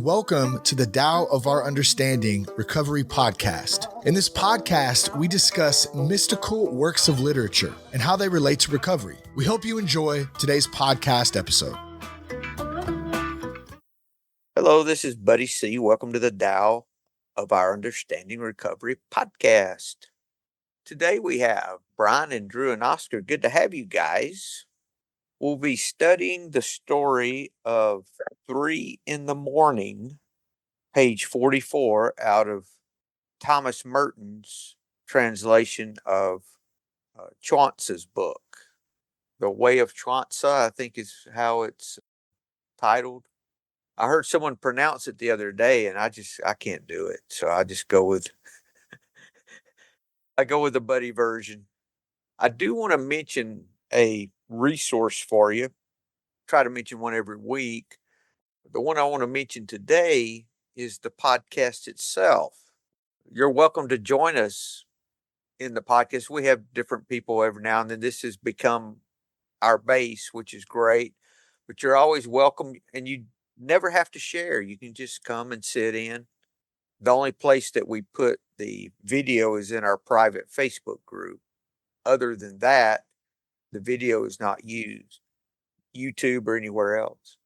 and welcome to the Tao of Our Understanding Recovery Podcast. In this podcast, we discuss mystical works of literature and how they relate to recovery. We hope you enjoy today's podcast episode. Hello, this is Buddy C. Welcome to the Tao of Our Understanding Recovery Podcast. Today we have Brian and Drew and Oscar. Good to have you guys. We'll be studying the story of 3 in the Morning, page 44, out of Thomas Merton's translation of Chuang Tzu's book. The Way of Chuang Tzu, I think is how it's titled. I heard someone pronounce it the other day, and I can't do it. So I just go with the Buddy version. I do want to mention a resource for you. Try to mention one every week. The one I want to mention today is the podcast itself. You're welcome to join us in the podcast. We have different people every now and then. This has become our base, which is great. But you're always welcome, and you never have to share. You can just come and sit in. The only place that we put the video is in our private Facebook group. Other than that, the video is not used, YouTube or anywhere else.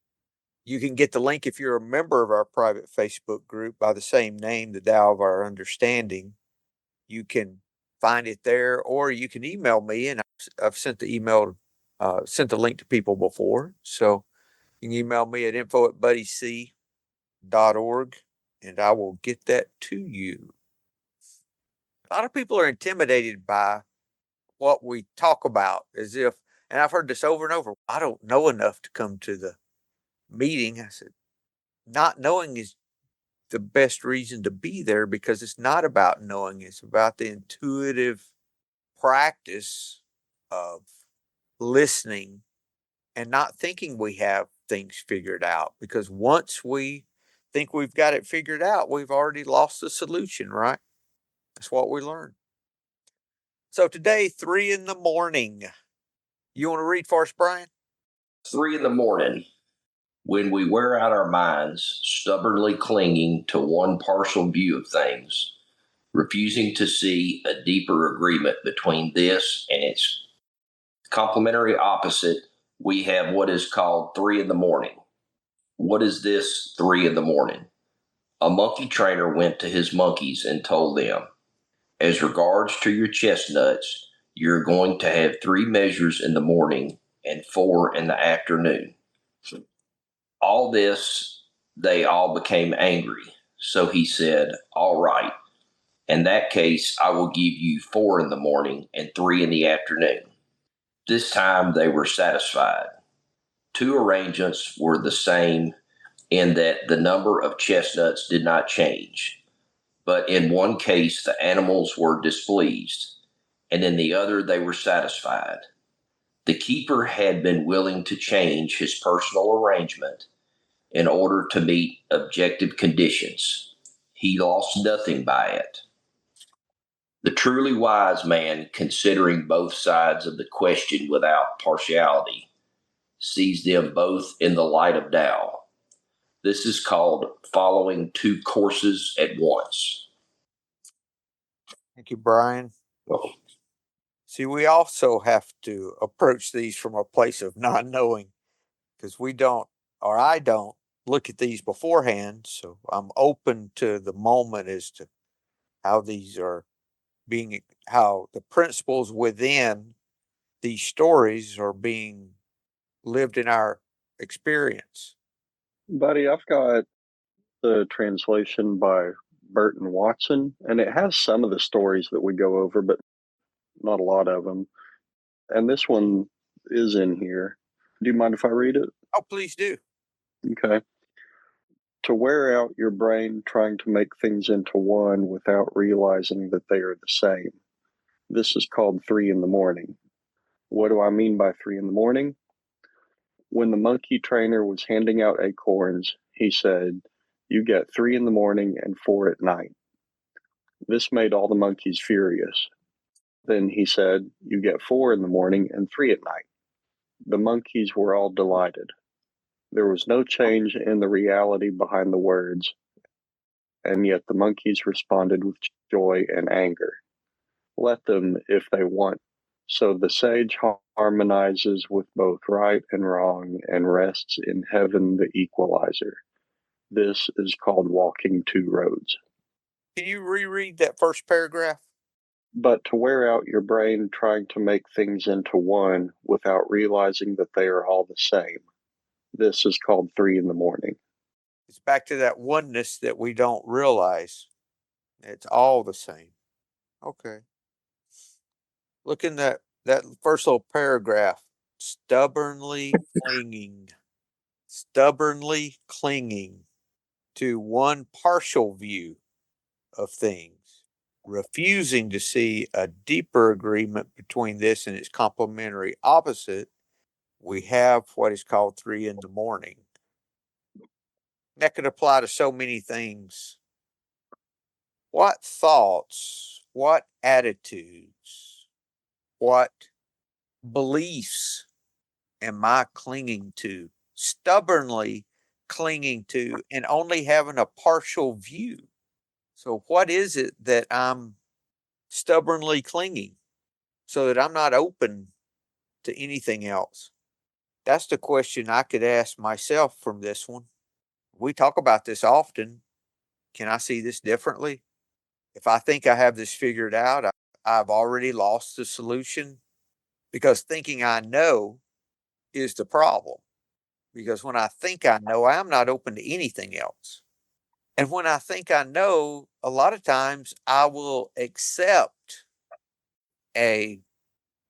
You can get the link if you're a member of our private Facebook group by the same name, the Tao of Our Understanding. You can find it there, or you can email me, and I've sent the link to people before. So you can email me at info@buddyc.org, and I will get that to you. A lot of people are intimidated by what we talk about, as if, and I've heard this over and over, I don't know enough to come to the meeting. I said, not knowing is the best reason to be there, because it's not about knowing. It's about the intuitive practice of listening and not thinking we have things figured out, because once we think we've got it figured out, we've already lost the solution, right? That's what we learn. So today, 3 in the morning. You want to read for us, Brian? 3 in the morning. When we wear out our minds, stubbornly clinging to one partial view of things, refusing to see a deeper agreement between this and its complementary opposite, we have what is called 3 in the morning. What is this 3 in the morning? A monkey trainer went to his monkeys and told them, as regards to your chestnuts, you're going to have 3 measures in the morning and 4 in the afternoon. All this, they all became angry. So he said, all right, in that case, I will give you 4 in the morning and 3 in the afternoon. This time they were satisfied. 2 arrangements were the same in that the number of chestnuts did not change. But in one case, the animals were displeased, and in the other, they were satisfied. The keeper had been willing to change his personal arrangement in order to meet objective conditions. He lost nothing by it. The truly wise man, considering both sides of the question without partiality, sees them both in the light of Tao. This is called following 2 courses at once. Thank you, Brian. Well, See, we also have to approach these from a place of not knowing, because I don't look at these beforehand. So I'm open to the moment as to how these are how the principles within these stories are being lived in our experience. Buddy, I've got the translation by Merton Watson, and it has some of the stories that we go over, but not a lot of them. And this one is in here. Do you mind if I read it? Oh, please do. Okay. To wear out your brain trying to make things into one without realizing that they are the same. This is called 3 in the morning. What do I mean by 3 in the morning? When the monkey trainer was handing out acorns, he said, you get 3 in the morning and 4 at night. This made all the monkeys furious. Then he said, you get 4 in the morning and 3 at night. The monkeys were all delighted. There was no change in the reality behind the words, and yet the monkeys responded with joy and anger. Let them if they want. So the sage harmonizes with both right and wrong and rests in heaven the equalizer. This is called walking two roads. Can you reread that first paragraph? But to wear out your brain trying to make things into one without realizing that they are all the same. This is called 3 in the morning. It's back to that oneness that we don't realize. It's all the same. Okay. Look in that first little paragraph. Stubbornly clinging to one partial view of things, refusing to see a deeper agreement between this and its complementary opposite. We have what is called 3 in the morning. That could apply to so many things. What thoughts, what attitudes, what beliefs am I clinging to, stubbornly clinging to, and only having a partial view? So, what is it that I'm stubbornly clinging so that I'm not open to anything else? That's the question I could ask myself from this one. We talk about this often. Can I see this differently? If I think I have this figured out, I've already lost the solution, because thinking I know is the problem. Because when I think I know, I'm not open to anything else. And when I think I know, a lot of times I will accept a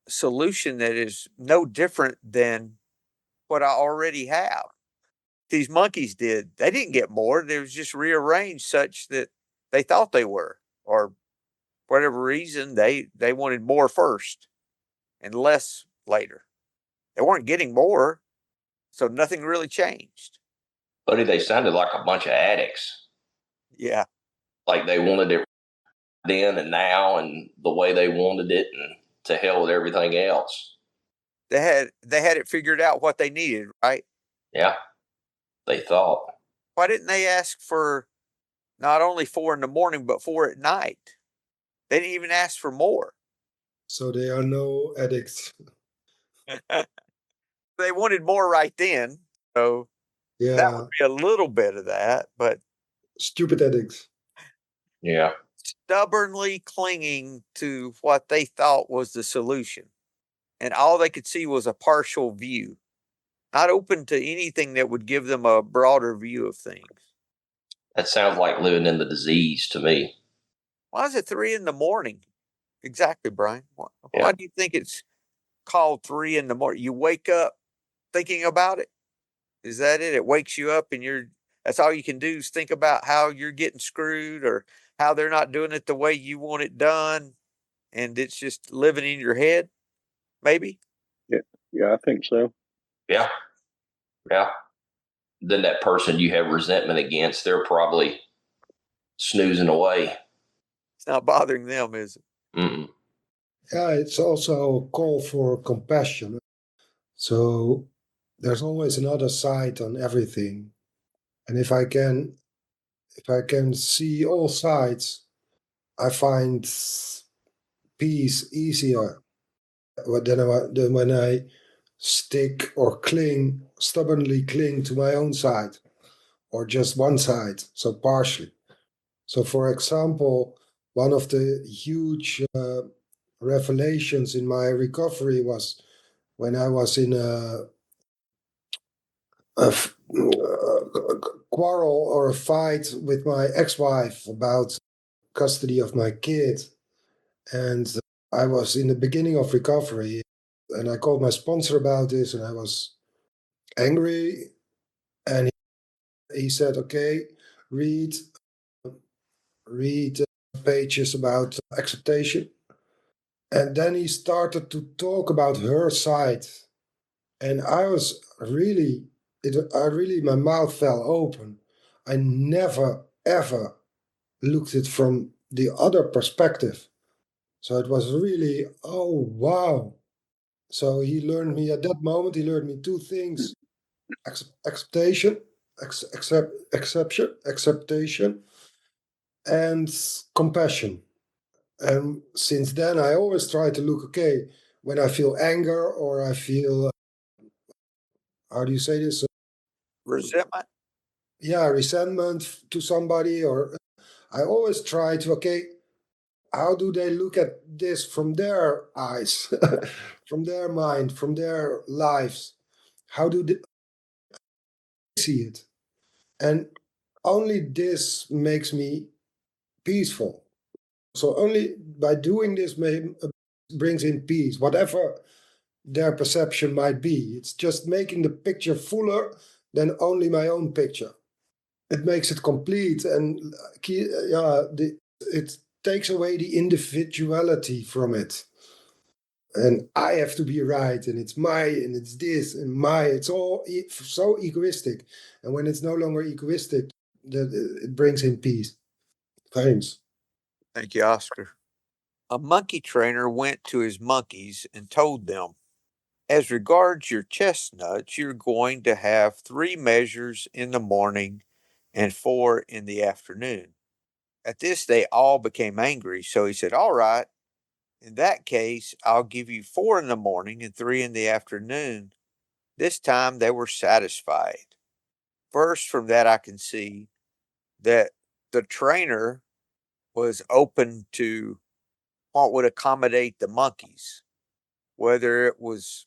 solution that is no different than what I already have. These monkeys did. They didn't get more. They was just rearranged such that they thought they were, or whatever reason they wanted more first and less later. They weren't getting more, so nothing really changed. Buddy, they sounded like a bunch of addicts. Yeah. Like they wanted it then and now and the way they wanted it, and to hell with everything else. They had it figured out what they needed, right? Yeah, they thought. Why didn't they ask for not only 4 in the morning, but 4 at night? They didn't even ask for more. So they are no addicts. They wanted more right then. So that Yeah, would be a little bit of that, but stupid addicts. Yeah. stubbornly clinging to what they thought was the solution. And all they could see was a partial view, not open to anything that would give them a broader view of things. That sounds like living in the disease to me. Why is it 3 in the morning? Exactly, Brian. Why Yeah. do you think it's called 3 in the morning? You wake up thinking about it? Is that it? It wakes you up and that's all you can do is think about how you're getting screwed or how they're not doing it the way you want it done. And it's just living in your head, maybe? Yeah, I think so. Yeah. Yeah. Then that person you have resentment against, they're probably snoozing away. It's not bothering them, is it? Mm-mm. Yeah, it's also a call for compassion. So there's always another side on everything. And if I can see all sides, I find peace easier than when I stick or stubbornly cling to my own side, or just one side, so partially. So, for example, one of the huge revelations in my recovery was when I was in a quarrel or a fight with my ex-wife about custody of my kid. And I was in the beginning of recovery, and I called my sponsor about this, and I was angry. And he said, okay, read pages about acceptation. And then he started to talk about her side. And I was my mouth fell open. I never, ever looked at it from the other perspective. So it was really, oh, wow. So he learned me at that moment, he learned me two things. acceptation, acceptation, and compassion. And since then, I always try to look, okay, when I feel anger or I feel, how do you say this? Resentment. Yeah, resentment to somebody, or I always try to, okay, how do they look at this from their eyes, from their mind, from their lives? How do they see it? And only this makes me peaceful. So only by doing this brings in peace, whatever their perception might be. It's just making the picture fuller than only my own picture. It makes it complete, and it takes away the individuality from it. And I have to be right, and it's my, and it's this, and my. It's all so egoistic. And when it's no longer egoistic, it brings in peace. Thanks. Thank you, Oscar. A monkey trainer went to his monkeys and told them, as regards your chestnuts, you're going to have 3 measures in the morning and 4 in the afternoon. At this, they all became angry, so he said, all right, in that case, I'll give you 4 in the morning and 3 in the afternoon. This time they were satisfied. First, from that, I can see that the trainer was open to what would accommodate the monkeys, whether it was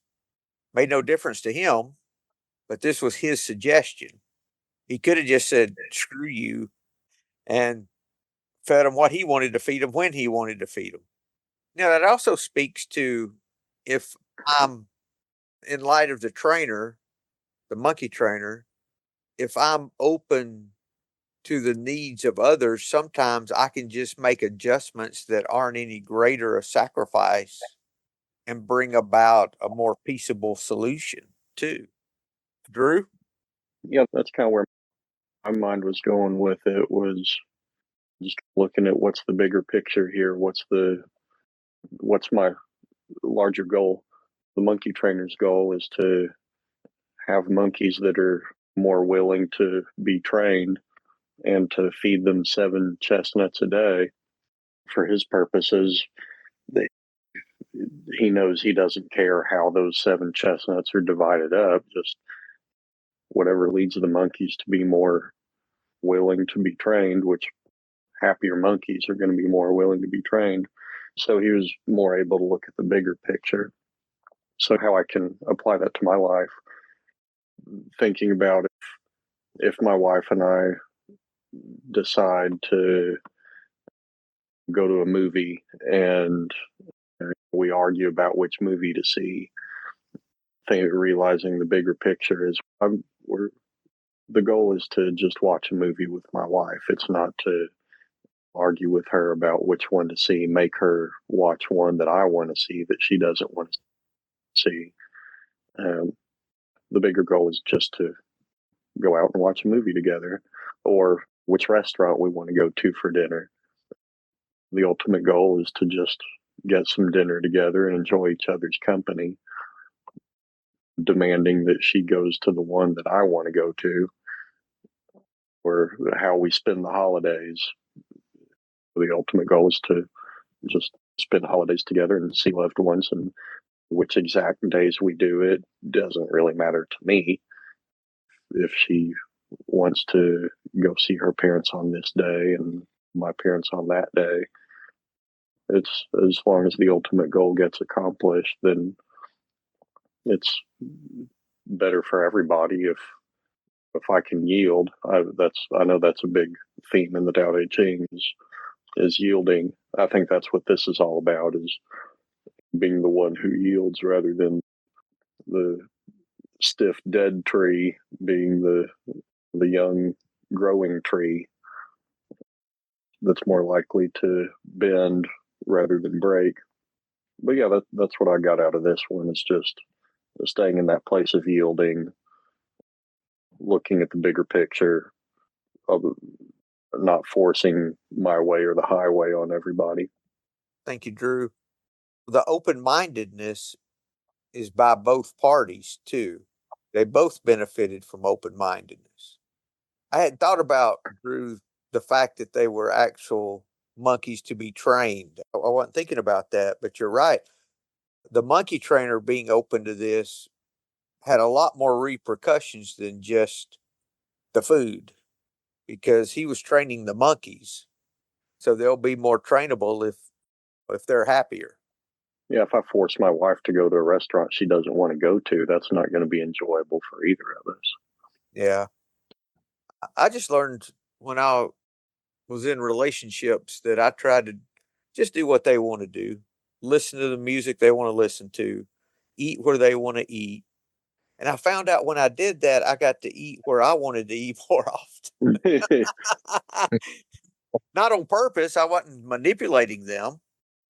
made no difference to him, but this was his suggestion. He could have just said, screw you, and fed them what he wanted to feed them when he wanted to feed them. Now, that also speaks to if I'm, in light of the trainer, the monkey trainer, if I'm open to the needs of others, sometimes I can just make adjustments that aren't any greater a sacrifice and bring about a more peaceable solution too. Drew? Yeah, that's kind of where my mind was going with it, was just looking at what's the bigger picture here, what's my larger goal. The monkey trainer's goal is to have monkeys that are more willing to be trained and to feed them 7 chestnuts a day. For his purposes, they, he knows he doesn't care how those 7 chestnuts are divided up, just whatever leads the monkeys to be more willing to be trained, which happier monkeys are going to be more willing to be trained. So he was more able to look at the bigger picture. So how I can apply that to my life, thinking about if my wife and I decide to go to a movie and we argue about which movie to see, realizing the bigger picture is the goal is to just watch a movie with my wife. It's not to argue with her about which one to see, make her watch one that I want to see that she doesn't want to see. The bigger goal is just to go out and watch a movie together, or which restaurant we want to go to for dinner. The ultimate goal is to just get some dinner together and enjoy each other's company. Demanding that she goes to the one that I want to go to, or how we spend the holidays. The ultimate goal is to just spend holidays together and see loved ones, and which exact days we do it doesn't really matter to me. If she wants to go see her parents on this day and my parents on that day, it's as long as the ultimate goal gets accomplished, then it's better for everybody. If I can yield, I know that's a big theme in the Tao Te Ching is yielding. I think that's what this is all about, is being the one who yields rather than the stiff dead tree being the young growing tree that's more likely to bend rather than break. But yeah, that's what I got out of this one. It's just staying in that place of yielding, looking at the bigger picture, of not forcing my way or the highway on everybody. Thank you, Drew. The open mindedness is by both parties too. They both benefited from open-mindedness. I had thought about, Drew, the fact that they were actual monkeys to be trained. I wasn't thinking about that, but you're right. The monkey trainer being open to this had a lot more repercussions than just the food, because he was training the monkeys. So they'll be more trainable if they're happier. Yeah, if I force my wife to go to a restaurant she doesn't want to go to, that's not going to be enjoyable for either of us. Yeah. I just learned when I was in relationships that I tried to just do what they want to do, listen to the music they want to listen to, eat where they want to eat. And I found out when I did that, I got to eat where I wanted to eat more often. Not on purpose. I wasn't manipulating them.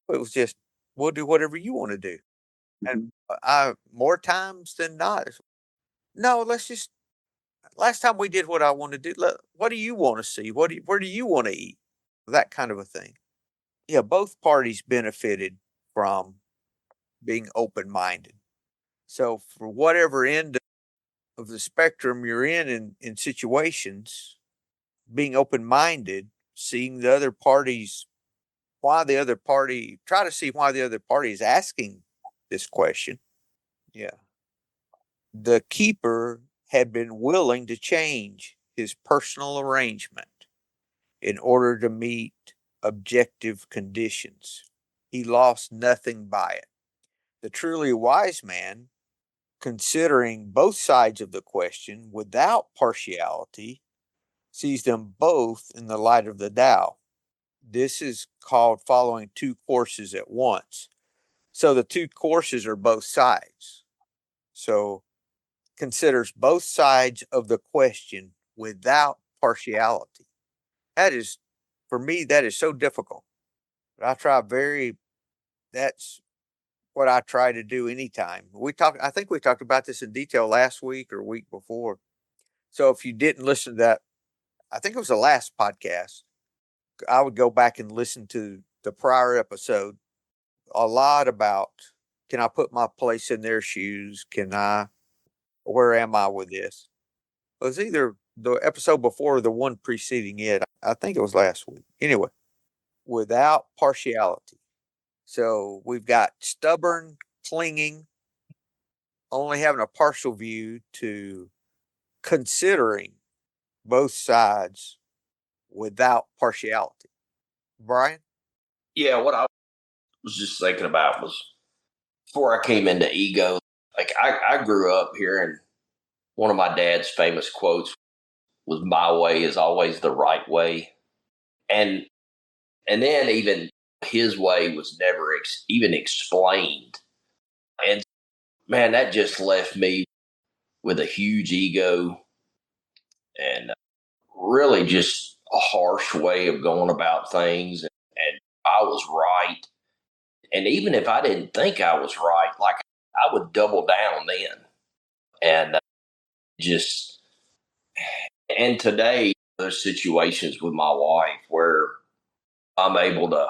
It was just, we'll do whatever you want to do. And I, more times than not, no, last time we did what I want to do. What do you want to see? Where do you want to eat? That kind of a thing. Yeah, both parties benefited from being open-minded. So for whatever end of the spectrum you're in situations, being open-minded, seeing the other parties, try to see why the other party is asking this question. Yeah. The keeper had been willing to change his personal arrangement in order to meet objective conditions. He lost nothing by it. The truly wise man, considering both sides of the question without partiality, sees them both in the light of the Tao. This is called following two courses at once. So the two courses are both sides. So considers both sides of the question without partiality. That is, for me, that is so difficult. But that's what I try to do anytime. I think we talked about this in detail last week or week before. So if you didn't listen to that, I think it was the last podcast, I would go back and listen to the prior episode. A lot about, can I put my place in their shoes? Where am I with this? It was either the episode before or the one preceding it. I think it was last week. Anyway, without partiality. So we've got stubborn, clinging, only having a partial view, to considering both sides without partiality. Brian? Yeah, what I was just thinking about was before I came into ego, like I grew up here, and one of my dad's famous quotes was, "My way is always the right way." And then even his way was never even explained. And man, that just left me with a huge ego and really just a harsh way of going about things. And I was right. And even if I didn't think I was right, like, I would double down then. And just, and today, there's situations with my wife where I'm able to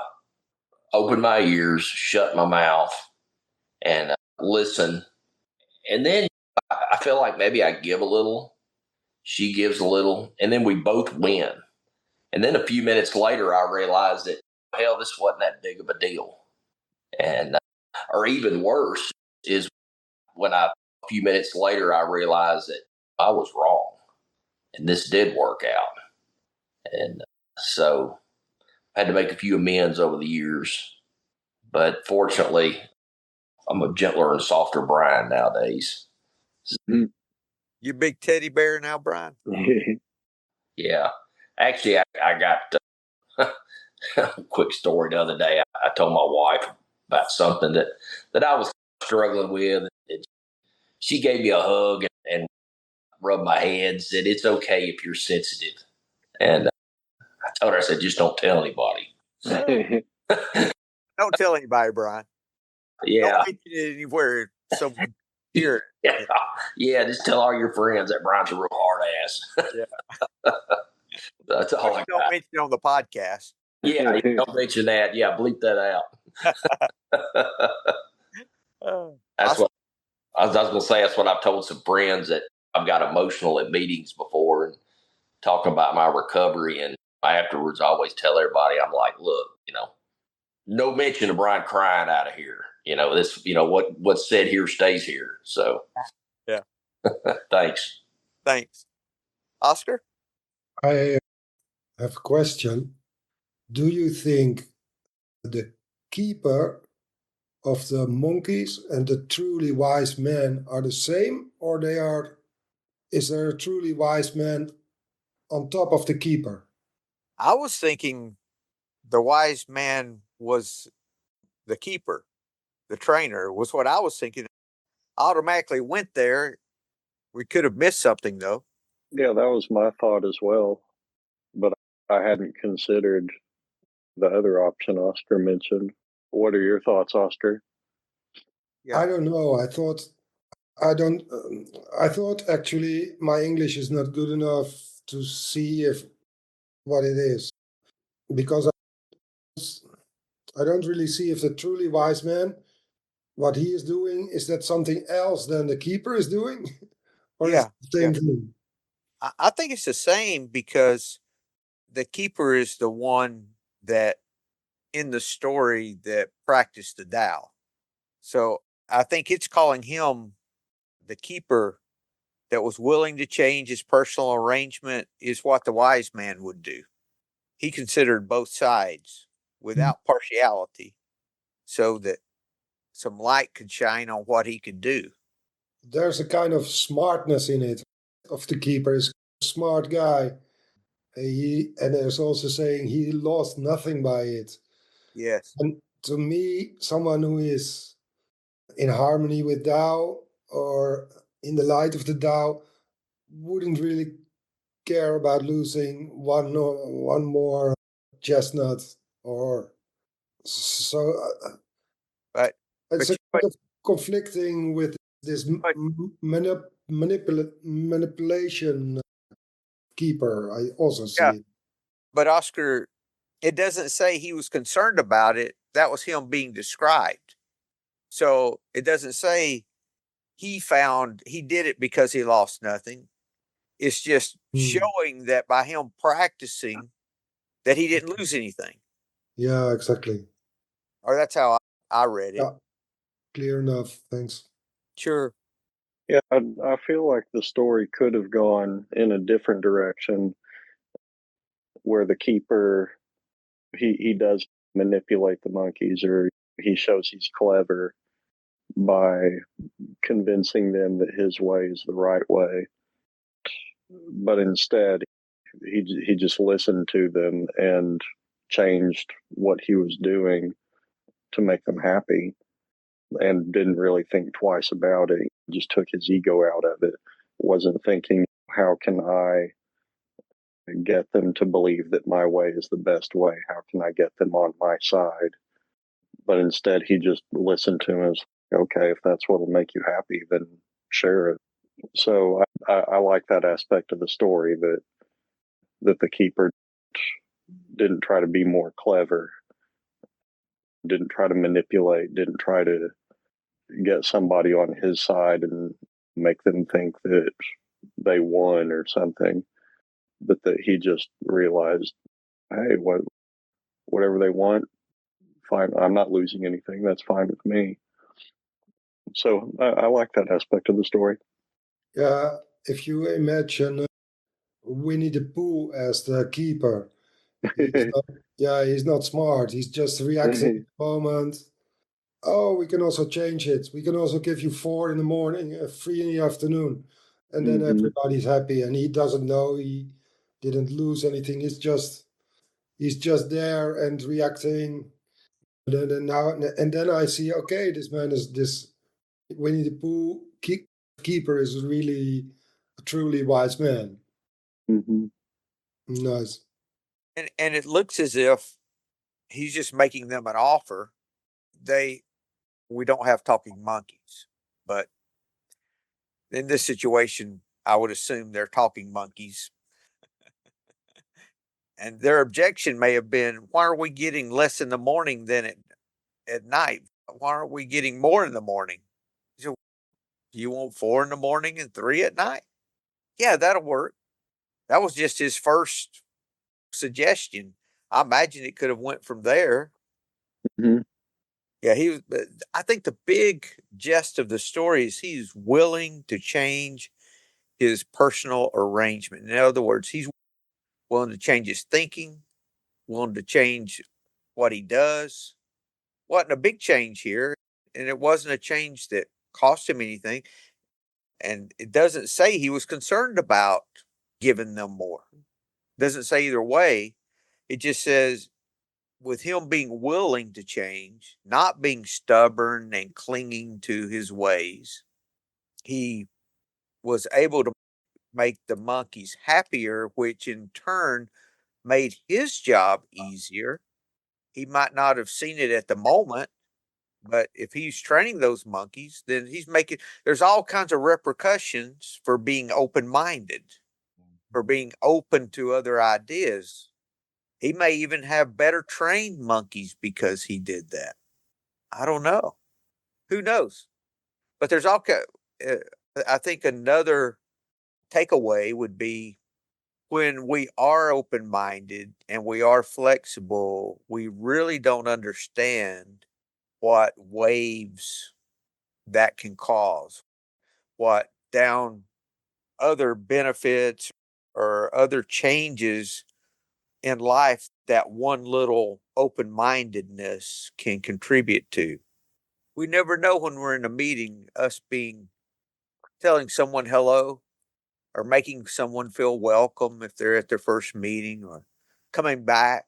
open my ears, shut my mouth, and listen. And then I feel like maybe I give a little, she gives a little, and then we both win. And then a few minutes later, I realized that, hell, this wasn't that big of a deal. And, or even worse, is when a few minutes later, I realized that I was wrong and this did work out. And so I had to make a few amends over the years. But fortunately, I'm a gentler and softer Brian nowadays. You big teddy bear now, Brian? Yeah. Actually, I got a quick story the other day. I told my wife about something that I was struggling with. She gave me a hug and rubbed my head and said, "It's okay if you're sensitive." And I told her, I said, "Just don't tell anybody." Don't tell anybody, Brian. Yeah. Don't mention it anywhere someone hear it. Yeah, just tell all your friends that Brian's a real hard ass. Yeah. That's all I Don't got. mention it on the podcast. Yeah, don't mention that. Yeah, bleep that out. Oh, That's what was going to say that's what I've told some friends that I've got emotional at meetings before and talking about my recovery. And afterwards, I always tell everybody, I'm like, look, no mention of Brian crying out of here. This, what's said here stays here. So, Yeah. Thanks. Thanks. Oscar? I have a question. Do you think the keeper of the monkeys and the truly wise man are the same, or is there a truly wise man on top of the keeper? I was thinking the wise man was the keeper, the trainer was what I was thinking. Automatically went there. We could have missed something though. Yeah, that was my thought as well. But I hadn't considered the other option Oscar mentioned. What are your thoughts, Oscar? Yeah. I don't know. I thought actually my English is not good enough to see if what it is, because I don't really see if the truly wise man, what he is doing, is that something else than the keeper is doing, or is Yeah. it the same thing? I think it's the same because the keeper is the one that in the story that practiced the Tao. So I think it's calling him the keeper that was willing to change his personal arrangement is what the wise man would do. He considered both sides without partiality so that some light could shine on what he could do. There's a kind of smartness in it of the keeper. Is a smart guy. And there's also saying he lost nothing by it. Yes. And to me, someone who is in harmony with Tao or in the light of the Tao wouldn't really care about losing one more chestnut or so. But It's but a kind of conflicting with this but manipulation keeper. I also see yeah, it. but Oscar, it doesn't say he was concerned about it. That was him being described. So it doesn't say he did it because he lost nothing. It's just showing that by him practicing that he didn't lose anything. Yeah, exactly. Or that's how I read it. Yeah, clear enough. Thanks. Sure. Yeah, I feel like the story could have gone in a different direction where the keeper he does manipulate the monkeys, or he shows he's clever by convincing them that his way is the right way. But instead, he just listened to them and changed what he was doing to make them happy, and didn't really think twice about it. He just took his ego out of it. Wasn't thinking, how can I get them to believe that my way is the best way? How can I get them on my side? But instead, he just listened to him as, okay, if that's what will make you happy, then share it. So I like that aspect of the story, that the keeper didn't try to be more clever, didn't try to manipulate, didn't try to get somebody on his side and make them think that they won or something, but that he just realized, hey, whatever they want, fine. I'm not losing anything. That's fine with me. So I like that aspect of the story. Yeah, if you imagine Winnie the Pooh as the keeper, he's not, yeah, he's not smart. He's just reacting at the moment. Oh, we can also change it. We can also give you 4 in the morning, 3 in the afternoon, and then everybody's happy. And he doesn't know he didn't lose anything. He's just there and reacting. And then I see, okay, this man is this Winnie the Pooh keeper is really a truly wise man. Mm-hmm. Nice. And it looks as if he's just making them an offer. We don't have talking monkeys, but in this situation, I would assume they're talking monkeys. And their objection may have been, why are we getting less in the morning than at night? Why aren't we getting more in the morning? So You want 4 in the morning and 3 at night? Yeah, that'll work. That was just his first suggestion. I imagine it could have went from there. Mhm. Yeah, he was. I think the big gist of the story is he's willing to change his personal arrangement. In other words, he's willing to change his thinking, willing to change what he does. Wasn't a big change here, and it wasn't a change that cost him anything. And it doesn't say he was concerned about giving them more. It doesn't say either way. It just says with him being willing to change, not being stubborn and clinging to his ways, he was able to make the monkeys happier, which in turn made his job easier. He might not have seen it at the moment, but if he's training those monkeys, then he's making, there's all kinds of repercussions for being open minded, for being open to other ideas. He may even have better trained monkeys because he did that. I don't know. Who knows? But there's all kind. I think another takeaway would be when we are open minded and we are flexible, we really don't understand what waves that can cause, what down other benefits or other changes in life that one little open mindedness can contribute to. We never know when we're in a meeting, us being telling someone hello or making someone feel welcome if they're at their first meeting or coming back.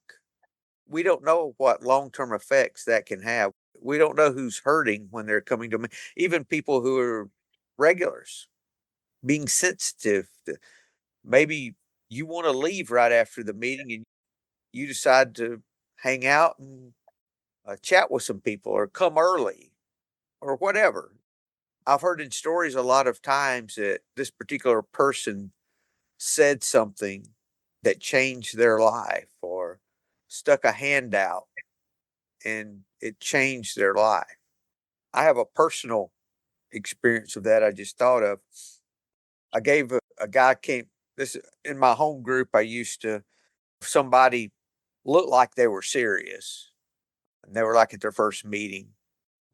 We don't know what long term effects that can have. We don't know who's hurting when they're coming to me. Even people who are regulars, being sensitive. Maybe you want to leave right after the meeting and you decide to hang out and chat with some people or come early or whatever. I've heard in stories a lot of times that this particular person said something that changed their life or stuck a hand out and it changed their life. I have a personal experience of that I just thought of. I gave a guy came this in my home group. I used to, if somebody looked like they were serious and they were like at their first meeting,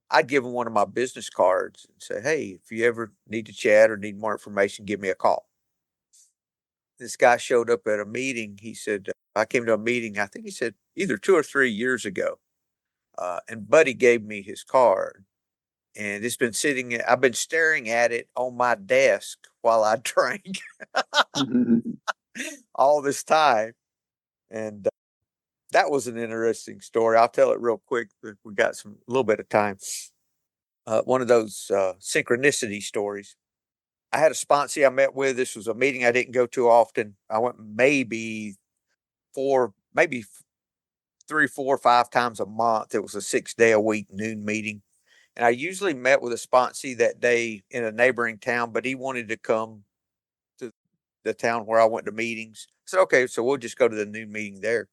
I'd give them one of my business cards and say, "Hey, if you ever need to chat or need more information, give me a call." This guy showed up at a meeting. He said, I came to a meeting, I think he said either 2 or 3 years ago. And Buddy gave me his card. And it's been sitting, I've been staring at it on my desk while I drank all this time. And that was an interesting story. I'll tell it real quick. We got some, a little bit of time. One of those synchronicity stories. I had a sponsee I met with. This was a meeting I didn't go to often. I went maybe four, maybe 3, 4, 5 times a month. It was a 6-day a week noon meeting. And I usually met with a sponsee that day in a neighboring town, but he wanted to come to the town where I went to meetings. I said, okay, so we'll just go to the noon meeting there.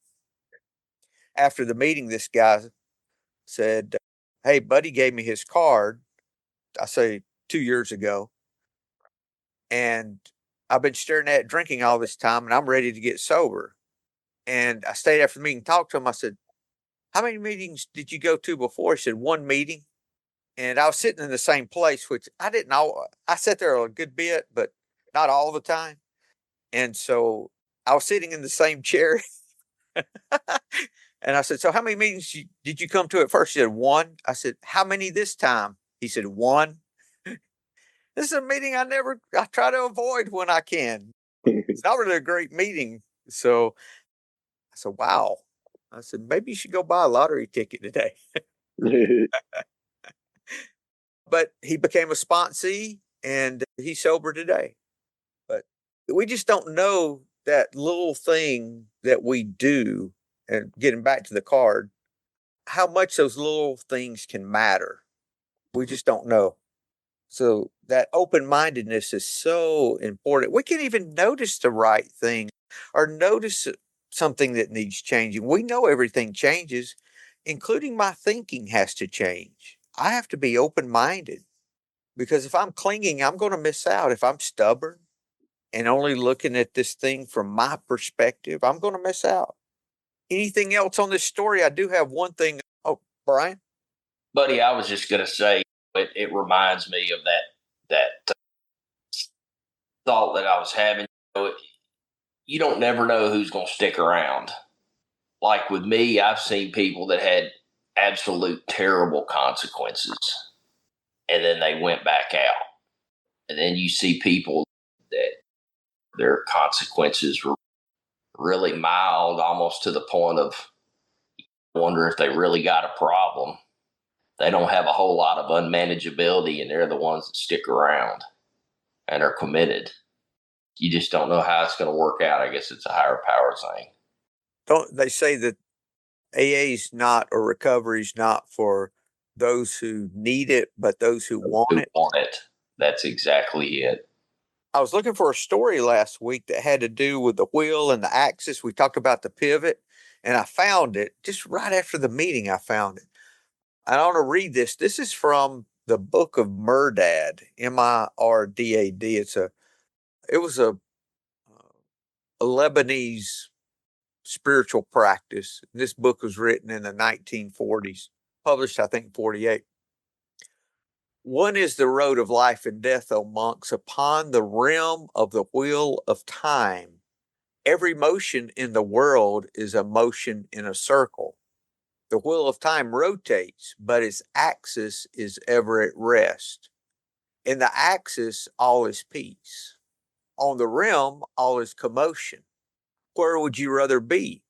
After the meeting, this guy said, hey, Buddy gave me his card. I say 2 years ago. And I've been staring at it, drinking all this time, and I'm ready to get sober. And I stayed after the meeting, talked to him. I said, how many meetings did you go to before? He said, one meeting. And I was sitting in the same place, which I didn't know. I sat there a good bit, but not all the time. And so I was sitting in the same chair. And I said, so how many meetings did you come to at first? He said, one. I said, how many this time? He said, one. This is a meeting I try to avoid when I can. It's not really a great meeting. So I said, wow. I said, maybe you should go buy a lottery ticket today. But he became a sponsee and he's sober today. But we just don't know that little thing that we do. And getting back to the card, how much those little things can matter. We just don't know. So that open mindedness is so important. We can even notice the right thing or notice something that needs changing. We know everything changes, including my thinking has to change. I have to be open minded. Because if I'm clinging, I'm going to miss out. If I'm stubborn and only looking at this thing from my perspective, I'm going to miss out. Anything else on this story? I do have one thing. Oh, Brian? Buddy, I was just going to say it reminds me of that thought that I was having. You don't never know who's going to stick around. Like with me, I've seen people that had absolute terrible consequences, and then they went back out. And then you see people that their consequences were really mild, almost to the point of wonder if they really got a problem. They don't have a whole lot of unmanageability, and they're the ones that stick around and are committed. You just don't know how it's going to work out. I guess it's a higher power thing. Don't they say that AA's not, or recovery's not for those who need it, but those who want it? Want it. That's exactly it. I was looking for a story last week that had to do with the wheel and the axis. We talked about the pivot, and I found it just right after the meeting. I found it. I want to read this. This is from the book of Mirdad, Mirdad. It was a Lebanese spiritual practice. This book was written in the 1940s, published, I think, 48. One is the road of life and death, O monks, upon the rim of the wheel of time. Every motion in the world is a motion in a circle. The wheel of time rotates, but its axis is ever at rest. In the axis, all is peace. On the rim, all is commotion. Where would you rather be?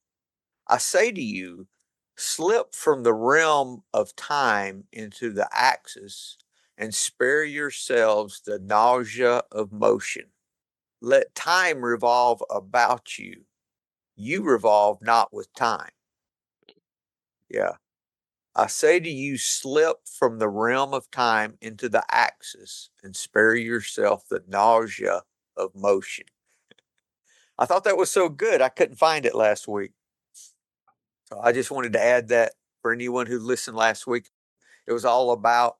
I say to you, slip from the realm of time into the axis and spare yourselves the nausea of motion. Let time revolve about you. You revolve not with time. Yeah. I say to you, slip from the realm of time into the axis and spare yourself the nausea of motion. I thought that was so good. I couldn't find it last week. So I just wanted to add that for anyone who listened last week. It was all about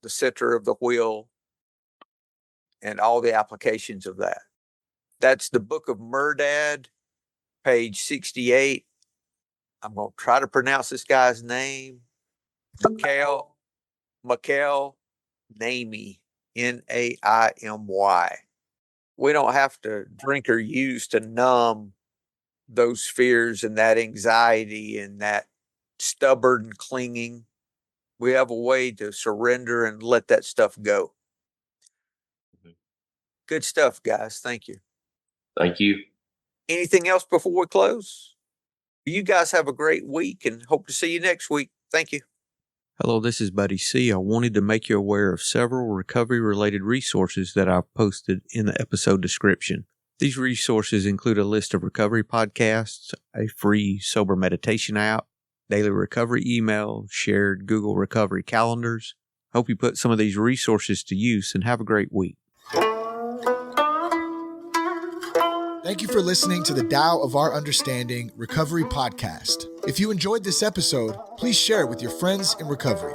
the center of the wheel and all the applications of that. That's the book of Mirdad, page 68. I'm going to try to pronounce this guy's name. Mikhail Naimy, Naimy. We don't have to drink or use to numb those fears and that anxiety and that stubborn clinging. We have a way to surrender and let that stuff go. Good stuff, guys. Thank you. Thank you. Anything else before we close? You guys have a great week and hope to see you next week. Thank you. Hello, this is Buddy C. I wanted to make you aware of several recovery-related resources that I've posted in the episode description. These resources include a list of recovery podcasts, a free sober meditation app, daily recovery email, shared Google recovery calendars. Hope you put some of these resources to use and have a great week. Thank you for listening to the Tao of Our Understanding Recovery Podcast. If you enjoyed this episode, please share it with your friends in recovery.